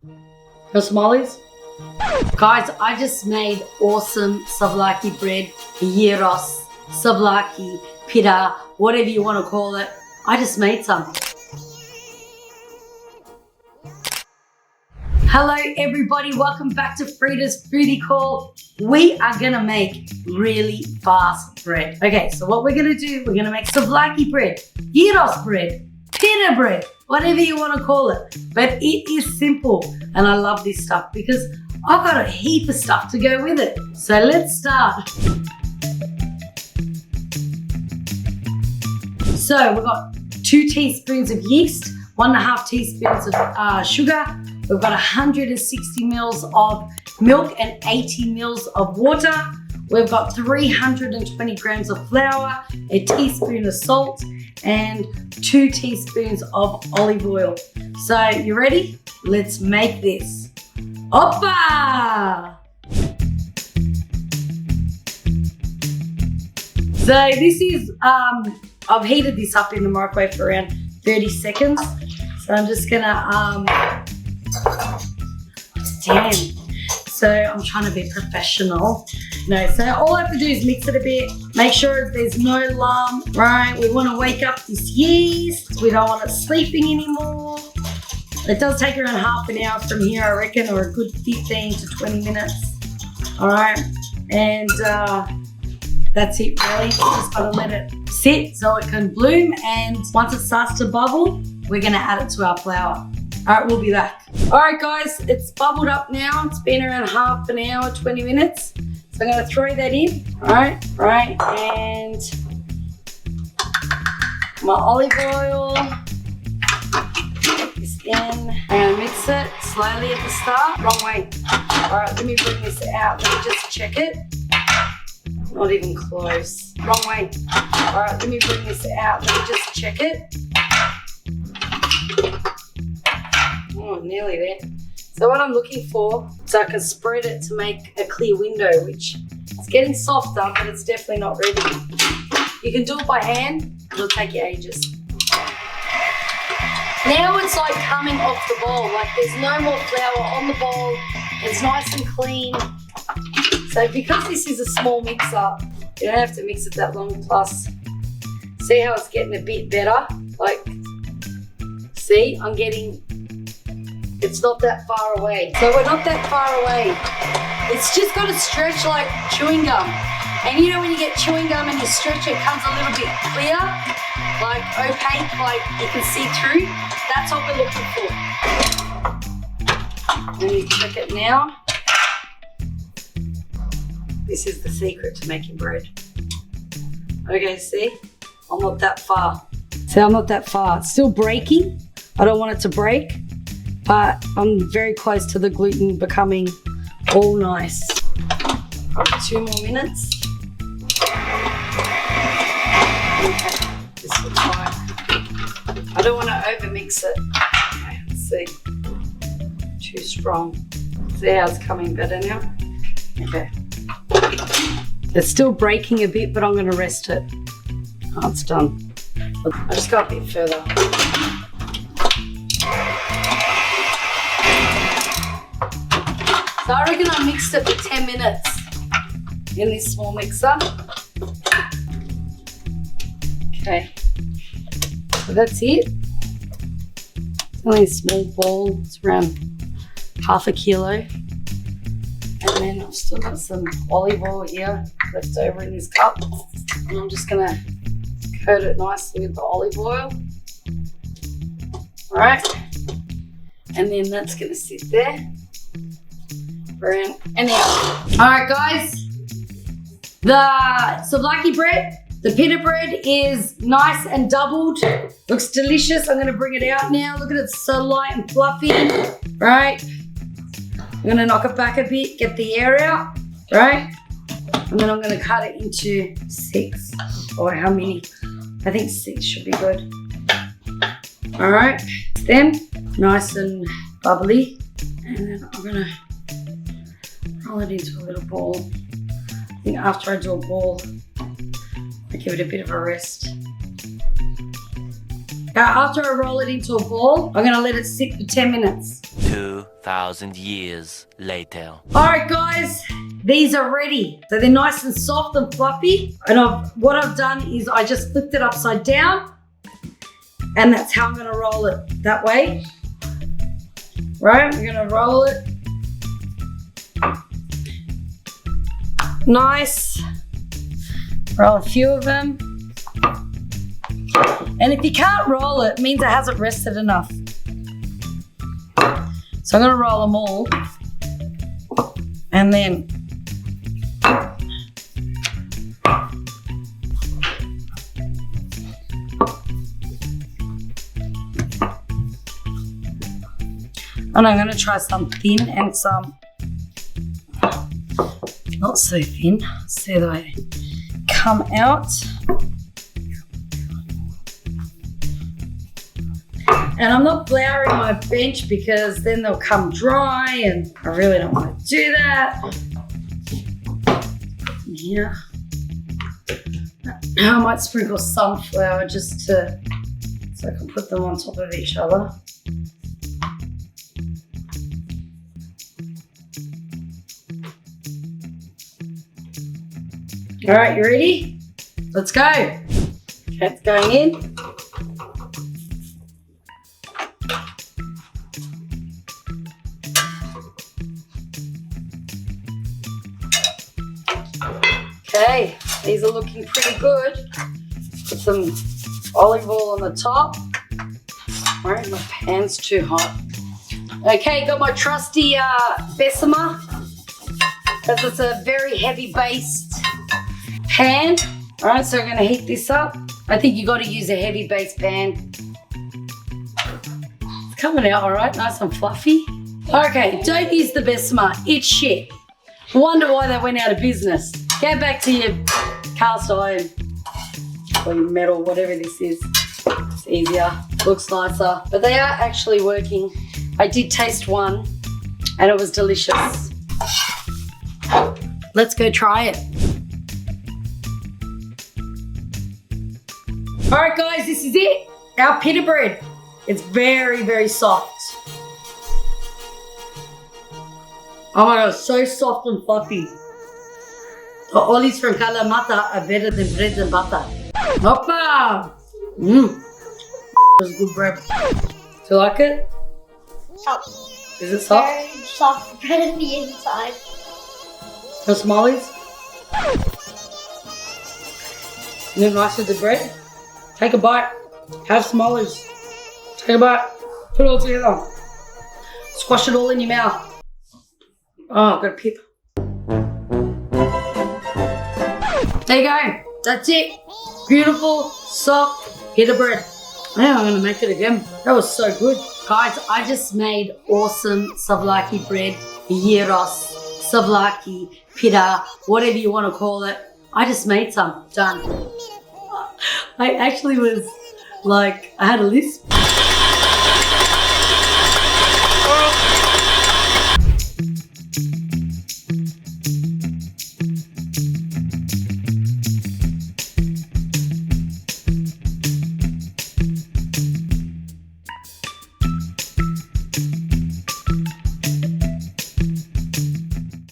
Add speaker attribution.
Speaker 1: Your smileys? Guys, I just made awesome souvlaki bread, gyros, souvlaki, pita, whatever you want to call it. I just made some. Hello everybody, welcome back to Frida's Foodie Call. We are gonna make really fast bread. Okay, so what we're gonna do, we're gonna make souvlaki bread, gyros bread, pita bread, whatever you wanna call it. But it is simple, and I love this stuff because I've got a heap of stuff to go with it. So let's start. So we've got 2 teaspoons of yeast, 1.5 teaspoons of sugar. We've got 160 mils of milk and 80 mils of water. We've got 320 grams of flour, a teaspoon of salt, and 2 teaspoons of olive oil. So you ready? Let's make this. Oppa! So this is, I've heated this up in the microwave for around 30 seconds. So I'm just gonna, damn. So I'm trying to be professional. No, so all I have to do is mix it a bit, make sure there's no lump, right? We want to wake up this yeast. We don't want it sleeping anymore. It does take around half an hour from here, I reckon, or a good 15 to 20 minutes. All right, and that's it really. Just gotta let it sit so it can bloom, and once it starts to bubble, we're gonna add it to our flour. All right, we'll be back. All right, guys, it's bubbled up now. It's been around half an hour, 20 minutes. So I'm gonna throw that in. All right, and my olive oil. Put this in. I'm gonna mix it slowly at the start. Wrong way. All right, let me bring this out. Let me just check it. Not even close. Wrong way. All right, let me bring this out. Let me just check it. Oh, nearly there. So what I'm looking for, so I can spread it to make a clear window, which it's getting softer, but it's definitely not ready. You can do it by hand, it'll take you ages. Now it's like coming off the bowl, like there's no more flour on the bowl, it's nice and clean. So because this is a small mixer, you don't have to mix it that long. Plus, see how it's getting a bit better? Like, see, I'm getting, it's not that far away. So we're not that far away. It's just got to stretch like chewing gum. And you know when you get chewing gum and you stretch it, comes a little bit clear, like opaque, like you can see through. That's what we're looking for. Let me check it now. This is the secret to making bread. Okay, see? I'm not that far. See, I'm not that far. It's still breaking. I don't want it to break, but I'm very close to the gluten becoming all nice. Got 2 more minutes. Okay, this looks fine. I don't want to over mix it. Okay, let's see. Too strong. See how it's coming better now? Okay. It's still breaking a bit, but I'm going to rest it. Oh, it's done. I just got a bit further. So I reckon I mixed it for 10 minutes in this small mixer. Okay, so that's it. It's only a small ball, it's around half a kilo. And then I've still got some olive oil here left over in this cup. And I'm just gonna coat it nicely with the olive oil. All right, and then that's gonna sit there for around an hour. All right, guys, the souvlaki bread, the pita bread is nice and doubled. Looks delicious. I'm gonna bring it out now. Look at it, so light and fluffy, right? I'm gonna knock it back a bit, get the air out, right? And then I'm gonna cut it into 6, or how many? I think 6 should be good. All right, then nice and bubbly. And then I'm gonna roll it into a little ball. I think after I do a ball, I give it a bit of a rest. Now, after I roll it into a ball, I'm gonna let it sit for 10 minutes.
Speaker 2: 2,000 years later.
Speaker 1: All right, guys, these are ready. So they're nice and soft and fluffy. And what I've done is I just flipped it upside down, and that's how I'm gonna roll it, that way. Right, we're gonna roll it. Nice. Roll a few of them. And if you can't roll it, it means it hasn't rested enough. So I'm gonna roll them all. And then and I'm gonna try some thin and some not so thin. See the way they come out. And I'm not flouring my bench because then they'll come dry and I really don't want to do that. Yeah. I might sprinkle some flour just so I can put them on top of each other. All right, you ready? Let's go. Okay, it's going in. Okay, these are looking pretty good. Put some olive oil on the top. All right, my pan's too hot. Okay, got my trusty Bessemer, because it's a very heavy based pan. All right, so I'm gonna heat this up. I think you gotta use a heavy base pan. It's coming out all right, nice and fluffy. Okay, don't use the Bessemer, it's shit. Wonder why they went out of business. Go back to your cast iron or your metal, whatever this is. It's easier, looks nicer, but they are actually working. I did taste one and it was delicious. Let's go try it. All right, guys, this is it. Our pita bread. It's very, very soft. Oh my God, it's so soft and fluffy. The olives from Kalamata are better than bread and butter. Hoppa! It's good bread. Do you like it?
Speaker 3: Soft.
Speaker 1: Is it soft?
Speaker 3: Very soft bread on the inside.
Speaker 1: The smallies? Isn't it nice with the bread? Take a bite. Have smallies. Take a bite. Put it all together. Squash it all in your mouth. Oh, I've got a pip. There you go. That's it. Beautiful, soft pita bread. Yeah, I'm going to make it again. That was so good. Guys, I just made awesome souvlaki bread, gyros, souvlaki, pita, whatever you want to call it. I just made some. Done. I actually was like, I had a lisp.